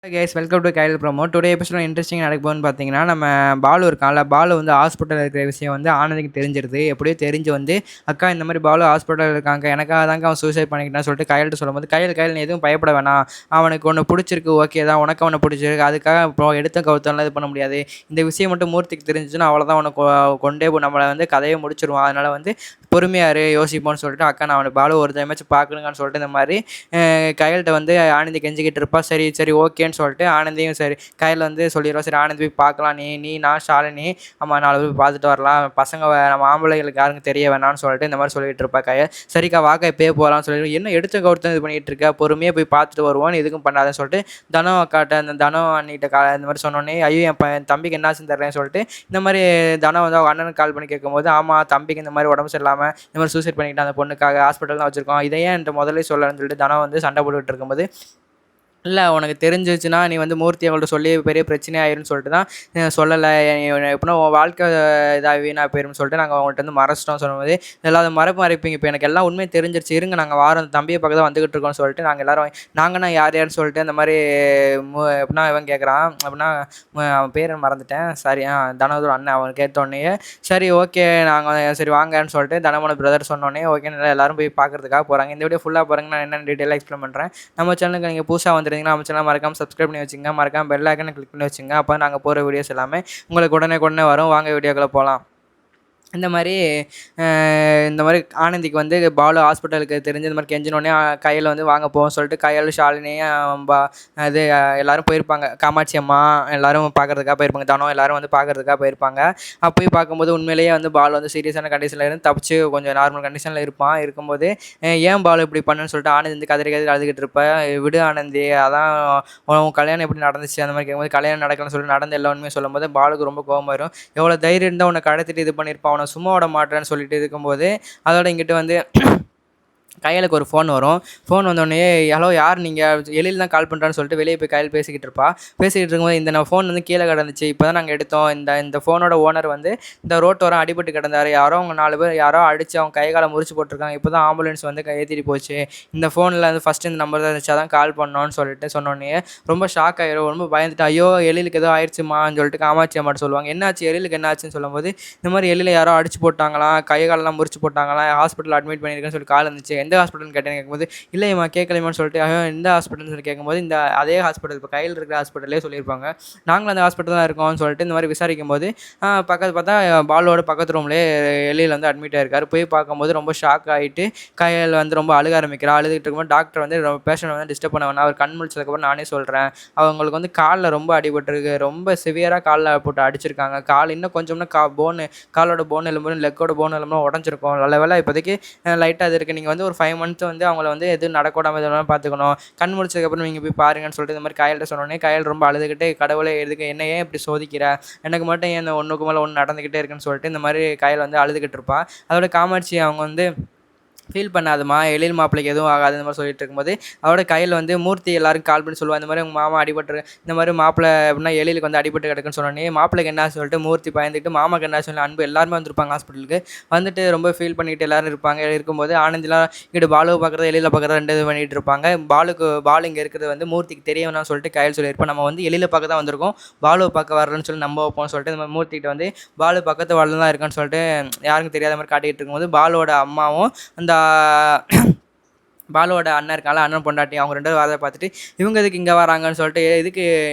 Hi guys, welcome to Kyle Promo. Today episode interesting நடக்க போகுதுன்னு பார்த்தீங்கன்னா, நம்ம பாலு இருக்கான்ல, பாலு வந்து ஹாஸ்பிட்டலில் இருக்கிற விஷயம் வந்து ஆனந்திக்கு தெரிஞ்சிருது. எப்படியோ தெரிஞ்சு வந்து, அக்கா இந்த மாதிரி பாலு ஹாஸ்பிட்டலில் இருக்காங்க, எனக்காக தாங்க அவன் சூசைட் பண்ணிக்கிட்டான்னு சொல்லிட்டு கையல்கிட்ட சொல்லும்போது, கையல் நீ எதுவும் பயப்பட வேணாம், அவனுக்கு ஒன்று பிடிச்சிருக்கு, ஓகே தான், உனக்கு அவனை பிடிச்சிருக்கு, அதுக்காக இப்போ எடுத்த கவுத்தம்லாம் இது பண்ண முடியாது. இந்த விஷயம் மட்டும் மூர்த்திக்கு தெரிஞ்சிச்சுன்னா அவ்வளோதான், உனக்கு கொண்டே நம்மளை வந்து கதையை முடிச்சிருவான். அதனால் வந்து பொறுமையாரு யோசிப்போன்னு சொல்லிட்டு, அக்கா நான் அவனை பாலு ஒரு டைமாச்சும் பார்க்கணுங்கன்னு சொல்லிட்டு இந்த மாதிரி கையல்கிட்ட வந்து ஆனந்தி கெஞ்சிக்கிட்டு இருப்பா. சரி சரி ஓகேன்னு சொல்லிட்டு ஆனந்தியும் சரி கையில் வந்து சொல்லிடுவோம். சரி ஆனந்தி போய் பார்க்கலாம், நீ நான் ஷாலினி நம்ம 4 போய் பார்த்துட்டு வரலாம், பசங்க நம்ம ஆம்பளைங்களுக்கு யாருக்கும் தெரிய வேணாம்னு சொல்லிட்டு இந்த மாதிரி சொல்லிட்டு இருப்பா கையல். சரிக்கா வாக்கா இப்போயே போகலாம்னு சொல்லிட்டு, என்ன எடுத்த கவுத்து இது பண்ணிகிட்டு இருக்க, பொறுமையாக போய் பார்த்துட்டு வருவோம், எதுக்கும் பண்ணாதுன்னு சொல்லிட்டு தனம் அக்காட்ட அந்த தனம் அண்ணிட்ட இந்த மாதிரி சொன்னோன்னே, ஐயோ என் தம்பிக்கு என்னாச்சுன்னு தர்றேன்னு சொல்லிட்டு இந்த மாதிரி தனம் வந்து அவங்க அண்ணனுக்கு கால் பண்ணி கேட்கும்போது, ஆமாம் தம்பிக்கு இந்த மாதிரி உடம்பு சரியில்லாமல் இந்த மாதிரி சூசைட் பண்ணிக்கிட்டு அந்த பொண்ணுக்காக ஹாஸ்பிட்டல் தான் வச்சுருக்கோம், இதையே என்கிட்ட முதல்ல சொல்லணும்னு சொல்லிட்டு தனம் வந்து சண்டை போட்டுக்கிட்டு இருக்கும்போது, இல்லை உனக்கு தெரிஞ்சிச்சுன்னா நீ வந்து மூர்த்தி அவங்கள்ட்ட சொல்லி பெரிய பிரச்சனை ஆயிரும்னு சொல்லிட்டு தான் சொல்லலை, எப்படின்னா உன் வாழ்க்கை இதாக வீணாக போயிரும்னு சொல்லிட்டு நாங்கள் அவங்கள்ட்ட வந்து மறைச்சிட்டோம் சொல்லும்போது, இதெல்லாம் அதை மறைப்பீங்க, இப்போ எனக்கு எல்லாம் உண்மையை தெரிஞ்சிருச்சு, இருங்க நாங்கள் வாரம் அந்த தம்பியை பக்கம் தான் வந்துக்கிட்டு இருக்கோம்னு சொல்லிட்டு நாங்கள் எல்லோரும் நாங்கன்னா யார்னு சொல்லிட்டு அந்த மாதிரி எப்படின்னா இவன் கேட்குறான், அப்படின்னா அவன் பேரை மறந்துட்டேன், சரி தனதூர் அண்ணன் அவன் கேட்டோடனே சரி ஓகே நாங்கள் சரி வாங்கன்னு சொல்லிட்டு தனமோட பிரதர் சொன்னோடனே ஓகே நல்லா எல்லோரும் போய் பார்க்குறதுக்காக போகிறாங்க. இந்த வீடியோ ஃபுல்லாக பாருங்க, நான் என்னென்ன டீட்டெயிலாக எக்ஸ்பிளைன் பண்ணுறேன். நம்ம சேனலுக்கு நீங்கள் புதுசாக வந்துருந்தீங்கன்னா நம்ம சேனல் மறக்காமல் சப்ஸ்கிரைப் பண்ணி வச்சுங்க, மறக்காமல் பெல் ஐக்கனை கிளிக் பண்ணி வச்சுங்க, அப்போ நாங்கள் போகிற வீடியோஸ் எல்லாமே உங்களுக்கு உடனே வரும். வாங்க வீடியோக்குள்ளே போகலாம். இந்த மாதிரி ஆனந்திக்கு வந்து பாலு ஹாஸ்பிட்டலுக்கு தெரிஞ்சு இந்த மாதிரி கெஞ்சினோடனே கையில் வந்து வாங்க போவோம் சொல்லிட்டு கையில் ஷாலினியும் இது எல்லோரும் போயிருப்பாங்க, காமாட்சி அம்மா எல்லோரும் பார்க்குறதுக்காக போயிருப்பாங்க, தனம் எல்லோரும் வந்து பார்க்குறதுக்காக போயிருப்பாங்க. போய் பார்க்கும்போது உண்மையிலேயே வந்து பாலு வந்து சீரியஸான கண்டிஷனில் இருந்து தப்பிச்சு கொஞ்சம் நார்மல் கண்டிஷனில் இருக்கும்போது ஏன் பாலு இப்படி பண்ணுன்னு சொல்லிட்டு ஆனந்தி வந்து கதறி அழுதுகிட்டு இருப்பேன். விடு ஆனந்தி, அதான் உன் கல்யாணம் எப்படி நடந்துச்சு அந்த மாதிரி கேட்கும்போது, கல்யாணம் நடக்கணும்னு சொல்லிட்டு நடந்த எல்லா உண்மையும் சொல்லும்போது பாலுக்கு ரொம்ப கோபம் வரும். எவ்வளோ தைரியம் இருந்தால் உன்னை கடத்திட்டு இது பண்ணியிருப்பான், அவனை சும்மா விட மாட்டேன்னு சொல்லிட்டு இருக்கும்போது அதோட இங்கிட்டு வந்து கையலுக்கு ஒரு ஃபோன் வரும். ஃபோன் வந்தோடனே ஹலோ யார் நீங்கள், எழில் தான் கால் பண்ணுறான்னு சொல்லிட்டு வெளியே போய் கையில் பேசிக்கிட்டு இருக்கும்போது இந்த ஃபோன் வந்து கீழே கிடந்துச்சு, இப்போ தான் நாங்கள் எடுத்தோம், இந்த ஃபோனோட ஓனர் வந்து இந்த ரோட்டோரம் அடிபட்டு கிடந்தார், யாரோ அவங்க 4 பேர் யாரோ அடித்து அவங்க கை காலை முறிச்சு போட்டிருக்காங்க, இப்போ தான் ஆம்புலன்ஸ் வந்து ஏற்றிட்டு போச்சு, இந்த ஃபோனில் வந்து ஃபஸ்ட்டு இந்த நம்பர் தான் இருந்துச்சு, அதான் கால் பண்ணோன்னு சொல்லிட்டு சொன்னோடனே ரொம்ப ஷாக் ஆகிடும், ரொம்ப பயந்துட்டு ஐயோ எழிலுக்கு ஏதோ ஆயிடுச்சுமான்னு சொல்லிட்டு காமாட்சி அம்மாட்ட சொல்லுவாங்க. என்னாச்சு எழிலுக்கு என்னாச்சுன்னு சொல்லும்போது, இந்த மாதிரி எழில யாரோ அடிச்சு போட்டாங்களாம், கை காலெல்லாம் முறிச்சு போட்டாங்களாம், ஹாஸ்பிட்டல் அட்மிட் பண்ணியிருக்கேன்னு சொல்லி கால் இருந்துச்சு, எந்த ஹாஸ்பிட்டல்னு கேட்டேன்னு கேட்கும்போது, இல்லையம்மா கேட்கலையம்மான்னு சொல்லிட்டு எந்த ஹாஸ்பிட்டல்னு சொல்லி கேட்கும்போது இந்த அதே ஹாஸ்பிட்டல் இப்போ கையில் இருக்கிற ஹாஸ்பிட்டலே சொல்லியிருப்பாங்க. நாங்களும் அந்த ஹாஸ்பிட்டல் தான் இருக்கோம்னு சொல்லிட்டு இந்த மாதிரி விசாரிக்கும்போது பக்கத்து பார்த்தா பாலோட பக்கத்து ரூம்லேயே எழில் வந்து அட்மிட் ஆகிருக்காரு. போய் பார்க்கும்போது ரொம்ப ஷாக் ஆகிட்டு கையில் வந்து ரொம்ப அழுக ஆரம்பிக்கிறா. அழுதுகிட்டு இருக்கும்போது டாக்டர் வந்து பேஷண்ட் வந்து டிஸ்டர்ப் பண்ண வேணாம், அவர் கண் முழிச்சதுக்கப்புறம் நானே சொல்கிறேன், அவங்களுக்கு வந்து காலில் ரொம்ப அடிபட்டுருக்கு, ரொம்ப சிவியராக காலில் போட்டு அடிச்சிருக்காங்க, கால் இன்னும் கொஞ்சம்னா காலோட போன் எலும்பு லெக்கோட போன் எலும்புலாம் உடஞ்சிருக்கும், நல்ல வேலை இப்போதைக்கு லைட்டாக அது இருக்குது, நீங்கள் வந்து ஒரு 5 months வந்து அவங்கள வந்து எதுவும் நடக்கூடாமல் இதெல்லாம் பார்த்துக்கணும், கண் முடிச்சதுக்கப்புறம் நீங்கள் போய் பாருங்கன்னு சொல்லிட்டு இந்த மாதிரி கையல்கிட்ட சொன்னோன்னே கையல் ரொம்ப அழுதுகிட்டே கடவுளே எதுக்கு என்ன ஏன் இப்படி சோதிக்கிற, எனக்கு மட்டும் ஏன் ஒன்றுக்கு மேலே ஒன்று நடந்துக்கிட்டே இருக்குன்னு சொல்லிட்டு இந்த மாதிரி கையல் வந்து அழுதுகிட்டு இருப்பா. அதோட காமாட்சி அவங்க வந்து ஃபீல் பண்ணாதுமா, எழில் மாப்பிள்ளைக்கு எதுவும் ஆகாது இந்த மாதிரி சொல்லிட்டு இருக்கும்போது அவரோட கையில் வந்து மூர்த்தி எல்லாரும் கால் பண்ணி சொல்லுவாள், இந்த மாதிரி உங்கள் மாமா அடிபட்டு இந்த மாதிரி மாப்பிள்ளை அப்படின்னா எழிலுக்கு வந்து அடிபட்டு கிடக்குன்னு சொன்னோன்னே மாப்பிள்ளைக்கு என்ன சொல்லிட்டு மூர்த்தி பயந்துட்டு மாமாக்கு என்ன சொல்லி அன்பு எல்லாருமே வந்திருப்பாங்க ஹாஸ்பிட்டலுக்கு வந்துட்டு ரொம்ப ஃபீல் பண்ணிட்டு எல்லோரும் இருக்கும்போது ஆனந்திலாம் இங்கிட்டு பாலுவை பார்க்குறது எழில பார்க்குறது 2 இது பண்ணிகிட்டு இருப்பாங்க. பாலு இங்கே இருக்கிறது வந்து மூர்த்திக்கு தெரிய வேணாம்னு சொல்லிட்டு கையில் சொல்லியிருப்போம், நம்ம வந்து எழில பார்க்க தான் வந்திருக்கோம், பாலுவை பார்க்க வரலன்னு சொல்லி நம்ப வைப்போம்னு சொல்லிட்டு இந்த மாதிரி மூர்த்திகிட்ட வந்து பாலு பக்கத்து வாழ்ல தான் இருக்கான்னு சொல்லிட்டு யாருக்கும் தெரியாத மாதிரி காட்டிகிட்டு இருக்கும்போது பாலுவோட அம்மாவும் அந்த பாலுவோட அண்ணன் இருக்கால, அண்ணன் பொண்டாட்டி அவங்க 2 பேரும் வரதை பார்த்துட்டு இவங்க எதுக்கு இங்கே வராங்கன்னு சொல்லிட்டு எதுக்கு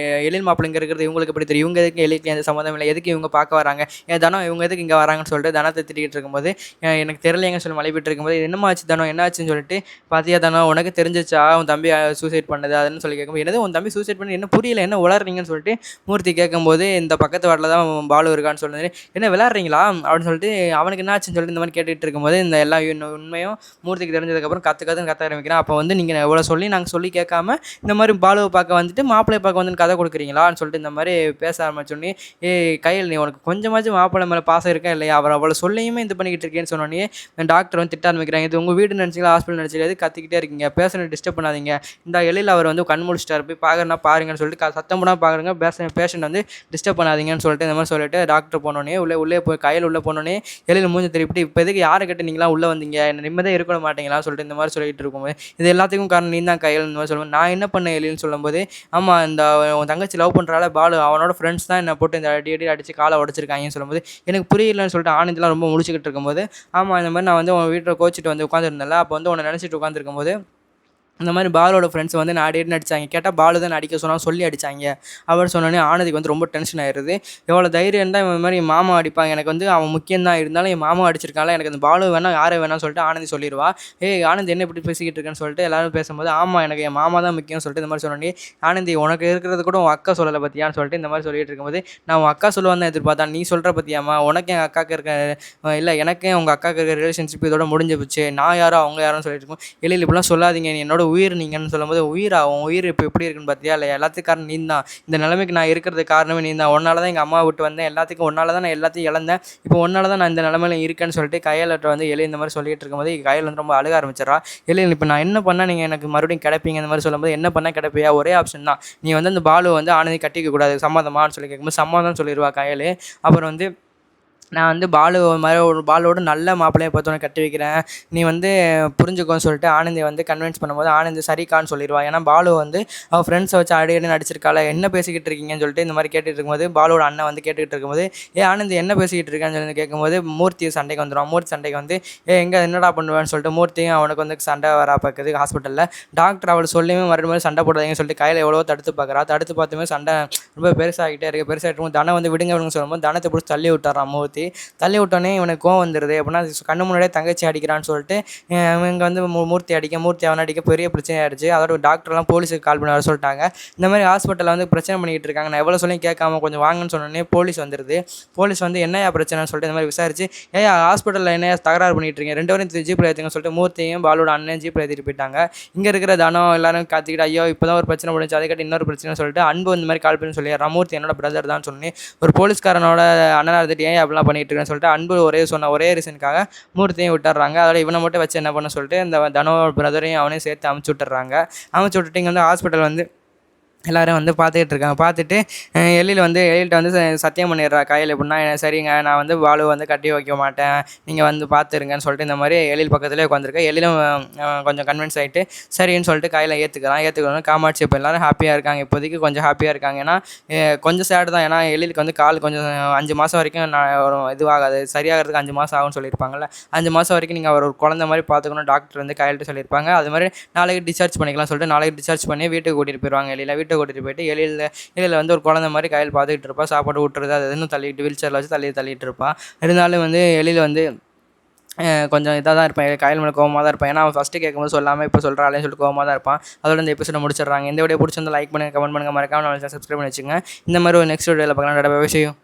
எழில் மாப்பிள்ளை இங்கே இருக்கிறது இவங்களுக்கு எப்படி தெரியும், இவங்க எதுக்கு எழிலுக்கு எந்த சம்மந்தம் இல்லை, எதுக்கு இவங்க பார்க்க வராங்க, தனம் இவங்க எதுக்கு இங்கே வராங்கன்னு சொல்லிட்டு தனத்தை திட்டிகிட்டு இருக்கும்போது எனக்கு தெரியலைங்க சொல்லி மலைப்பிட்டு இருக்கும்போது என்னமாச்சு தனம் என்னாச்சுன்னு சொல்லிட்டு பார்த்தியா தனம் உனக்கு தெரிஞ்சிச்சா உன் தம்பி சூசைட் பண்ணது அதுன்னு சொல்லி கேட்கும்போது என்னது உன் தம்பி சூசைட் பண்ணி என்ன புரியல என்ன உளறீங்கன்னு சொல்லிட்டு மூர்த்தி கேட்கும்போது இந்த பக்கத்து வாட்டில் தான் பாலு இருக்கான்னு சொல்லுது, என்ன விளாட்றீங்களா அப்படின்னு சொல்லிட்டு அவனுக்கு என்னாச்சுன்னு சொல்லிட்டு இந்த மாதிரி கேட்டுகிட்டு இருக்கும்போது இந்த எல்லா உண்மையும் மூர்த்திக்கு தெரிஞ்சதுக்கப்புறம் கற்று ஆரம்பிக்கிறேன். அப்போ வந்து நீங்கள் எவ்வளோ சொல்லி நாங்கள் சொல்லி கேட்காம இந்த மாதிரி பாலுவை பார்க்க வந்துட்டு மாப்பிள்ளை பார்க்க வந்து கதை கொடுக்குறீங்களான்னு சொல்லிட்டு இந்த மாதிரி பேச ஆரம்பிச்சோன்னே கையில் நீ உனக்கு கொஞ்சமாச்சும் மாப்பிள்ளை மேலே பாசம் இருக்கா இல்லையா, அவர் அவ்வளோ சொல்லியுமே இது பண்ணிக்கிட்டு இருக்கேன்னு சொன்னோன்னே டாக்டர் வந்து திட்ட ஆரம்பிக்கிறாங்க, இது உங்கள் வீடு நினச்சிங்களா ஹாஸ்பிட்டல் நினச்சிக்கல எது கத்திக்கிட்டே இருக்கீங்க, பேஷண்ட் டிஸ்டர்ப் பண்ணாதீங்க, இந்த எழில் அவர் வந்து கண் முடிச்சிட்டார் போய் பார்க்கறனா பாருங்கன்னு சொல்லிட்டு சத்தம் போனால் பார்க்குறங்க பேஷண்ட் வந்து டிஸ்டர்ப் பண்ணாதீங்கன்னு சொல்லிட்டு இந்த மாதிரி சொல்லிட்டு டாக்டர் போனோடனே உள்ளே போய் கையில் உள்ளே போனோடனே எழில் மூஞ்சி திருப்பிட்டு இப்போ எதுக்கு யாரை கேட்டு நீங்களாம் உள்ளே வந்தீங்க என்ன நிம்மதியாக இருக்க மாட்டீங்களான்னு சொல்லிட்டு இந்த மாதிரி சொல்லிட்டு இருக்கும் இருக்கும்போது, இது எல்லாத்துக்கும் காரணம் நீ தான் கையல் இந்த மாதிரி சொல்லும்போது, நான் என்ன பண்ணேன் எழில்னு சொல்லும்போது, ஆமாம் இந்த உன் தங்கச்சி லவ் பண்ணுறால பாலு அவனோட ஃப்ரெண்ட்ஸ் தான் என்னை போட்டு இந்த அடி அடித்து காலை உடச்சிருக்காங்கன்னு சொல்லும்போது, எனக்கு புரியலன்னு சொல்லிட்டு ஆனந்தெலாம் ரொம்ப முழிச்சுக்கிட்டு இருக்கும்போது, ஆமாம் இந்த மாதிரி நான் வந்து உன் வீட்டில் கோச்சிட்டு வந்து உட்காந்துருந்தேன்ல, அப்போ வந்து உன்னை நினச்சிட்டு உட்காந்துருக்கும்போது இந்த மாதிரி பாலோட ஃப்ரெண்ட்ஸ் வந்து நான் அடின்னு அடித்தாங்க. கேட்டால் பாலு தான் அடிக்க சொன்னால் சொல்லி அடித்தாங்க அப்படின்னு சொன்னோன்னே ஆனந்திக்கு வந்து ரொம்ப டென்ஷன் ஆயிடுது. எவ்வளோ தைரியம் இருந்தால் இந்த மாதிரி மாமா அடிப்பாங்க, எனக்கு வந்து அவன் முக்கியம் தான், இருந்தாலும் என் மாமா அடிச்சிருக்காங்களா, எனக்கு அந்த பாலு வேணாம் யாரை வேணாம்னு சொல்லிட்டு ஆனந்தி சொல்லிடுவா. ஏய் ஆனந்தி என்ன இப்படி பேசிக்கிட்டு இருக்கேன்னு சொல்லிட்டு எல்லாரும் பேசும்போது, ஆமாம் எனக்கு என் மாமா தான் முக்கியம்னு சொல்லிட்டு இந்த மாதிரி சொன்னோன்னே, ஆனந்தி உனக்கு இருக்கிறது கூட உன் அக்கா சொல்லலை பற்றியான்னு சொல்லிட்டு இந்த மாதிரி சொல்லிட்டு இருக்கும்போது, நான் உன் அக்கா சொல்லுவான்னு தான் எதிர்பார்த்தேன், நீ சொல்கிற பற்றியாம்மா, உனக்கு எங்கள் அக்காவுக்கு இருக்க இல்லை எனக்கு உங்கள் அக்காவுக்கு இருக்கிற ரிலேஷன்ஷிப் இதோட முடிஞ்சு போச்சு, நான் யாரோ அவங்க யாரும் சொல்லிட்டு இருக்கோம். இல்லை இப்படிலாம் சொல்லாதீங்க, நீ என்னோட உயிர் நீங்கன்னு சொல்லும்போது, உயிரா உன் உயிர் இப்போ எப்படி இருக்குன்னு பார்த்தியா இல்லை, எல்லாத்துக்கும் காரணம் நீ தான், இந்த நிலைமைக்கு நான் இருக்கிறதுக்கு காரணமே நீ தான், உன்னால தான் எங்கள் அம்மா விட்டு வந்தேன், எல்லாத்துக்கும் உன்னால தான் நான் எல்லாத்தையும் இழந்தேன், இப்போ உன்னால தான் நான் இந்த நிலைமையில இருக்கேன்னு சொல்லிட்டு கையல்கிட்ட வந்து எலி இந்த மாதிரி சொல்லிட்டு இருக்கும்போது கையில் வந்து ரொம்ப அழுக ஆரம்பிச்சிடறா. எழில் இப்போ நான் என்ன பண்ணால் நீங்கள் எனக்கு மறுபடியும் கிடைப்பீங்க இந்த மாதிரி சொல்லும்போது, என்ன பண்ணால் கிடைப்பியா, ஒரே ஆப்ஷன் தான், நீ வந்து அந்த பாலு வந்து ஆனந்தி கட்டிக்க கூடாது, சம்மதமான்னு சொல்லி கேட்கும்போது சம்மதம் சொல்லிடுவா கையில். அப்புறம் வந்து நான் வந்து பாலு மாதிரி ஒரு பாலோட நல்ல மாப்பிள்ளையை பார்த்து உனக்கு கட்டி வைக்கிறேன், நீ வந்து புரிஞ்சுக்கோன்னு சொல்லிட்டு ஆனந்தி வந்து கன்வின்ஸ் பண்ணும்போது ஆனந்தி சரிக்கான்னு சொல்லிடுவா. ஏன்னா பாலு வந்து அவள் ஃப்ரெண்ட்ஸை வச்சு அடி நடிச்சிருக்காள, என்ன பேசிக்கிட்டு இருக்கீங்கன்னு சொல்லிட்டு இந்த மாதிரி கேட்டுட்டு இருக்கும்போது பாலோட அண்ணன் வந்து கேட்டுக்கிட்டு இருக்கும்போது, ஆனந்தி என்ன பேசிக்கிட்டு இருக்கேன்னு சொல்லி கேட்கும்போது மூர்த்தி சண்டைக்கு வந்துடும். மூர்த்தி சண்டைக்கு வந்து எங்கே என்னடா பண்ணுவேன்னு சொல்லிட்டு மூர்த்தியும் அவனுக்கு வந்து சண்டை வர பார்க்குது ஹாஸ்பிட்டலில். டாக்டர் அவள் சொல்லியுமே மறுபடியும் சண்டை போடாதீங்கன்னு சொல்லிட்டு கையில் எவ்வளோ தடுத்து பார்க்குறா. தடுத்து பார்த்துமே சண்டை ரொம்ப பெருசாகிட்டே இருக்குது. பெருசாகிட்டு தனம் வந்து விடுங்க விடுங்க சொல்லும்போது தனத்தை பிடிச்சி தள்ளி விட்டுறான் மூர்த்தி. தள்ளி விட்டோன்னே இவனுக்கு கோவம் வந்துடுது. அப்படின்னா கண்ணு முன்னாடியே தங்கச்சி அடிக்கிறான்னு சொல்லிட்டு இவங்க வந்து மூர்த்தி அவனை அடிக்க பெரிய பிரச்சனை ஆயிடுச்சு. அதோட டாக்டர்லாம் போலீஸுக்கு கால் பண்ணி வர சொல்லிட்டாங்க. இந்த மாதிரி ஹாஸ்பிட்டலில் வந்து பிரச்சனை பண்ணிக்கிட்டு இருக்காங்க, நான் எவ்வளோ சொல்லி கேட்காம கொஞ்சம் வாங்கன்னு சொன்னோன்னே போலீஸ் வந்துடுது. போலீஸ் வந்து என்னையா பிரச்சனைன்னு சொல்லிட்டு இந்த மாதிரி விசாரிச்சு, ஹாஸ்பிட்டலில் என்னையா தகராறு பண்ணிட்டு இருக்கீங்க, 2 பேரும் ஜீப்பில் ஏற்றுங்க சொல்லிட்டு மூர்த்தியும் பாலோட அண்ணன் ஜீப்பில் ஏற்றிட்டு போயிட்டாங்க. இங்கே இருக்கிற தனம் எல்லாரும் காத்திக்கிட்டு ஐயோ இப்போ தான் ஒரு பிரச்சனை முடிஞ்சு அதுக்கிட்ட இன்னொரு பிரச்சனை சொல்லிட்டு அன்பு இந்த மாதிரி கால் பண்ணி சொல்லி மூர்த்தி என்னோட பிரதர் தான் சொன்னேன், ஒரு போலீஸ்காரனோட அண்ணனாக இருந்துட்டு அப்படிலாம் பண்ணிட்டு இருக்கேன்னு சொல்லிட்டு அன்பு சொன்ன ஒரே ரீசனுக்காக மூர்த்தியும் விட்டுறாங்க. அதோட இவனை மட்டும் வச்சு என்ன பண்ண சொல்லிட்டு இந்த தனோட பிரதரையும் அவனையும் சேர்த்து அமுச்சு விட்டுறாங்க. அமுச்சு விட்டுட்டு இங்கே வந்து ஹாஸ்பிட்டல் வந்து எல்லோரும் வந்து பார்த்துக்கிட்டு இருக்காங்க. பார்த்துட்டு எழில்கிட்ட வந்து சத்தியம் பண்ணிடுறா கையில். எப்படின்னா சரிங்க நான் வந்து பாலு வந்து கட்டி வைக்க மாட்டேன், நீங்கள் வந்து பார்த்துருங்கன்னு சொல்லிட்டு இந்த மாதிரி எழில் பக்கத்துலேயே உட்காந்துருக்கேன். எழிலும் கொஞ்சம் கன்வின்ஸ் ஆகிட்டு சரின்னு சொல்லிட்டு கையில் ஏற்றுக்கணும். காமாட்சி இப்போ எல்லோரும் ஹாப்பியாக இருக்காங்க, இப்போதைக்கு கொஞ்சம் ஹாப்பியாக இருக்காங்க. ஏன்னா கொஞ்சம் சேடு தான், ஏன்னா எழிலுக்கு வந்து கால் கொஞ்சம் 5 மாதம் வரைக்கும் ஒரு இதுவாகாது, சரியாகிறதுக்கு 5 மாதம் ஆகும்னு சொல்லியிருப்பாங்கள்ல, 5 மாதம் வரைக்கும் நீங்கள் ஒரு குழந்தை மாதிரி பார்த்துக்கணும் டாக்டர் வந்து கையில்ட்டு சொல்லியிருப்பாங்க. அது மாதிரி நாளைக்கு டிஸ்சார்ஜ் பண்ணிக்கலாம் சொல்லிட்டு நாளைக்கு டிஸ்சார்ஜ் பண்ணி வீட்டுக்கு கூட்டிகிட்டு போயிடுவாங்க. வீட்டுக்கு கூட்டிகிட்டு போயிட்டு எழில் வந்து ஒரு குழந்தை மாதிரி கையில் பார்த்துக்கிட்டு இருப்பா, சாப்பாடு விட்டுறது அது இன்னும் தள்ளிட்டு வீல் சேரில் வச்சு தள்ளிட்டு இருப்பான். இருந்தாலும் வந்து எழில் வந்து கொஞ்சம் இதாக தான் இருப்பான், கையில் மேலே கோவமாக தான் இருப்பான். ஏன்னா அவன் ஃபஸ்ட்டு கேட்கும்போது சொல்லாமல் இப்போ சொல்கிறாளேன்னு சொல்லிட்டு கோவமாக தான் இருப்பான். அதோட இந்த எபிசோட முடிச்சிடுறாங்க. இந்த வீடியோ பிடிச்சிருந்தா லைக் பண்ணுங்கள், கமெண்ட் பண்ணுங்கள், மறக்காம நம்ம சப்ஸ்கிரைப் பண்ணி வச்சுங்க. இந்த மாதிரி ஒரு நெக்ஸ்ட் வீடியோவில் பார்க்கலாம். விஷயம்